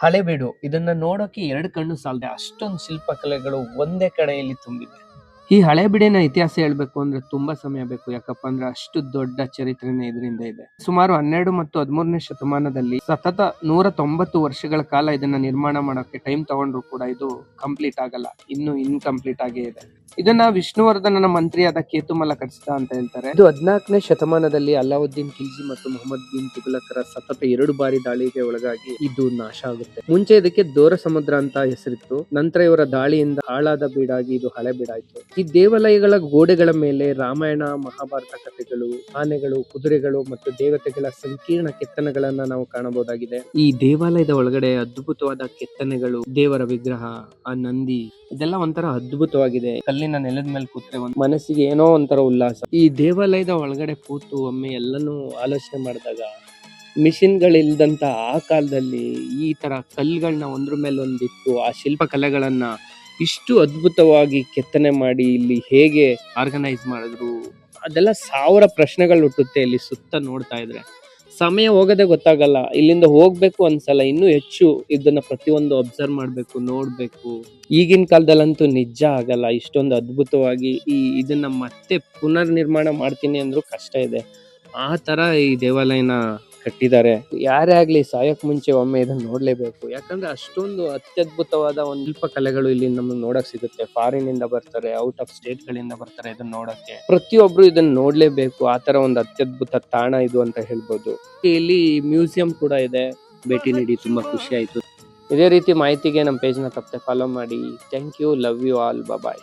ಹಳೇಬೀಡು ಇದನ್ನ ನೋಡೋಕೆ ಎರಡು ಕಣ್ಣು ಸಾಲದೆ ಅಷ್ಟೊಂದು ಶಿಲ್ಪಕಲೆಗಳು ಒಂದೇ ಕಡೆಯಲ್ಲಿ ತುಂಬಿದೆ. ಈ ಹಳೇಬೀಡಿನ ಇತಿಹಾಸ ಹೇಳ್ಬೇಕು ಅಂದ್ರೆ ತುಂಬಾ ಸಮಯ ಬೇಕು, ಯಾಕಪ್ಪ ಅಂದ್ರೆ ಅಷ್ಟು ದೊಡ್ಡ ಚರಿತ್ರೆನೇ ಇದರಿಂದ ಇದೆ. ಸುಮಾರು 12 ಮತ್ತು 13ನೇ ಶತಮಾನದಲ್ಲಿ ಸತತ 190 ವರ್ಷಗಳ ಕಾಲ ಇದನ್ನ ನಿರ್ಮಾಣ ಮಾಡೋಕೆ ಟೈಮ್ ತಗೊಂಡ್ರು ಕೂಡ ಇದು ಕಂಪ್ಲೀಟ್ ಆಗಲ್ಲ, ಇನ್ನು ಇನ್ಕಂಪ್ಲೀಟ್ ಆಗೇ ಇದೆ. ಇದನ್ನ ವಿಷ್ಣುವರ್ಧನನ ಮಂತ್ರಿಯಾದ ಕೇತುಮಲ ಕಟ್ಟಿಸಿದ ಅಂತ ಹೇಳ್ತಾರೆ. ಇದು 14ನೇ ಶತಮಾನದಲ್ಲಿ ಅಲಾವುದ್ದೀನ್ ಖಿಲ್ಜಿ ಮತ್ತು ಮೊಹಮ್ಮದ್ ಬಿನ್ ತುಘಲಕರ ಸತತ 2 ಬಾರಿ ದಾಳಿಗೆ ಒಳಗಾಗಿ ಇದು ನಾಶ ಆಗುತ್ತೆ. ಮುಂಚೆ ಇದಕ್ಕೆ ದೋರ ಸಮುದ್ರ ಅಂತ ಹೆಸರಿತ್ತು. ನಂತರ ಇವರ ದಾಳಿಯಿಂದ ಹಾಳಾದ ಬೀಡಾಗಿ ಇದು ಹಳೇಬೀಡಾಯ್ತು. ಈ ದೇವಾಲಯಗಳ ಗೋಡೆಗಳ ಮೇಲೆ ರಾಮಾಯಣ ಮಹಾಭಾರತ ಕಥೆಗಳು, ಆನೆಗಳು, ಕುದುರೆಗಳು ಮತ್ತು ದೇವತೆಗಳ ಸಂಕೀರ್ಣ ಕೆತ್ತನೆಗಳನ್ನ ನಾವು ಕಾಣಬಹುದಾಗಿದೆ. ಈ ದೇವಾಲಯದ ಒಳಗಡೆ ಅದ್ಭುತವಾದ ಕೆತ್ತನೆಗಳು, ದೇವರ ವಿಗ್ರಹ, ಆ ನಂದಿ, ಇದೆಲ್ಲ ಒಂಥರ ಅದ್ಭುತವಾಗಿದೆ. ಕಲ್ಲಿನ ನೆಲದ ಮೇಲೆ ಕೂತ್ರೆ ಮನಸ್ಸಿಗೆ ಏನೋ ಒಂಥರ ಉಲ್ಲಾಸ. ಈ ದೇವಾಲಯದ ಒಳಗಡೆ ಕೂತು ಒಮ್ಮೆ ಎಲ್ಲನೂ ಆಲೋಚನೆ ಮಾಡಿದಾಗ ಮಿಷಿನ್ಗಳಿಲ್ದಂತ ಆ ಕಾಲದಲ್ಲಿ ಈ ತರ ಕಲ್ಲುಗಳನ್ನ ಒಂದ್ರ ಮೇಲೆ ಒಂದಿಟ್ಟು ಆ ಶಿಲ್ಪಕಲೆಗಳನ್ನ ಇಷ್ಟು ಅದ್ಭುತವಾಗಿ ಕೆತ್ತನೆ ಮಾಡಿ ಇಲ್ಲಿ ಹೇಗೆ ಆರ್ಗನೈಸ್ ಮಾಡಿದ್ರು, ಅದೆಲ್ಲ 1000 ಪ್ರಶ್ನೆಗಳು ಹುಟ್ಟುತ್ತೆ ಇಲ್ಲಿ ಸುತ್ತ ನೋಡ್ತಾ ಇದ್ರೆ. ಸಮಯ ಹೋಗೋದೇ ಗೊತ್ತಾಗಲ್ಲ. ಇಲ್ಲಿಂದ ಹೋಗ್ಬೇಕು ಅನ್ಸಲ್ಲ, ಇನ್ನೂ ಹೆಚ್ಚು ಇದನ್ನ ಪ್ರತಿಯೊಂದು ಅಬ್ಸರ್ವ್ ಮಾಡ್ಬೇಕು, ನೋಡ್ಬೇಕು. ಈಗಿನ ಕಾಲದಲ್ಲಂತೂ ನಿಜ ಆಗಲ್ಲ, ಇಷ್ಟೊಂದು ಅದ್ಭುತವಾಗಿ ಇದನ್ನ ಮತ್ತೆ ಪುನರ್ ನಿರ್ಮಾಣ ಮಾಡ್ತೀನಿ ಅಂದ್ರೂ ಕಷ್ಟ ಇದೆ. ಆ ತರ ಈ ದೇವಾಲಯನ ಕಟ್ಟಿದ್ದಾರೆ. ಯಾರೇ ಆಗ್ಲಿ ಸಾಯಕ್ ಮುಂಚೆ ಒಮ್ಮೆ ಇದನ್ನ ನೋಡ್ಲೇಬೇಕು, ಯಾಕಂದ್ರೆ ಅಷ್ಟೊಂದು ಅತ್ಯದ್ಭುತವಾದ ಒಂದು ಶಿಲ್ಪ ಕಲೆಗಳು ಇಲ್ಲಿ ನಮ್ಗೆ ನೋಡಕ್ ಸಿಗುತ್ತೆ. ಫಾರಿನ್ ಇಂದ ಬರ್ತಾರೆ, ಔಟ್ ಆಫ್ ಸ್ಟೇಟ್ ಗಳಿಂದ ಬರ್ತಾರೆ ಇದನ್ನ ನೋಡಕ್ಕೆ. ಪ್ರತಿಯೊಬ್ರು ಇದನ್ನ ನೋಡ್ಲೇಬೇಕು, ಆ ತರ ಒಂದು ಅತ್ಯದ್ಭುತ ತಾಣ ಇದು ಅಂತ ಹೇಳ್ಬೋದು. ಇಲ್ಲಿ ಮ್ಯೂಸಿಯಂ ಕೂಡ ಇದೆ, ಭೇಟಿ ನೀಡಿ ತುಂಬಾ ಖುಷಿ ಆಯ್ತು. ಇದೇ ರೀತಿ ಮಾಹಿತಿಗೆ ನಮ್ಮ ಪೇಜ್ ನ ತಪ್ಪದೆ ಫಾಲೋ ಮಾಡಿ. Thank you, love you all, bye.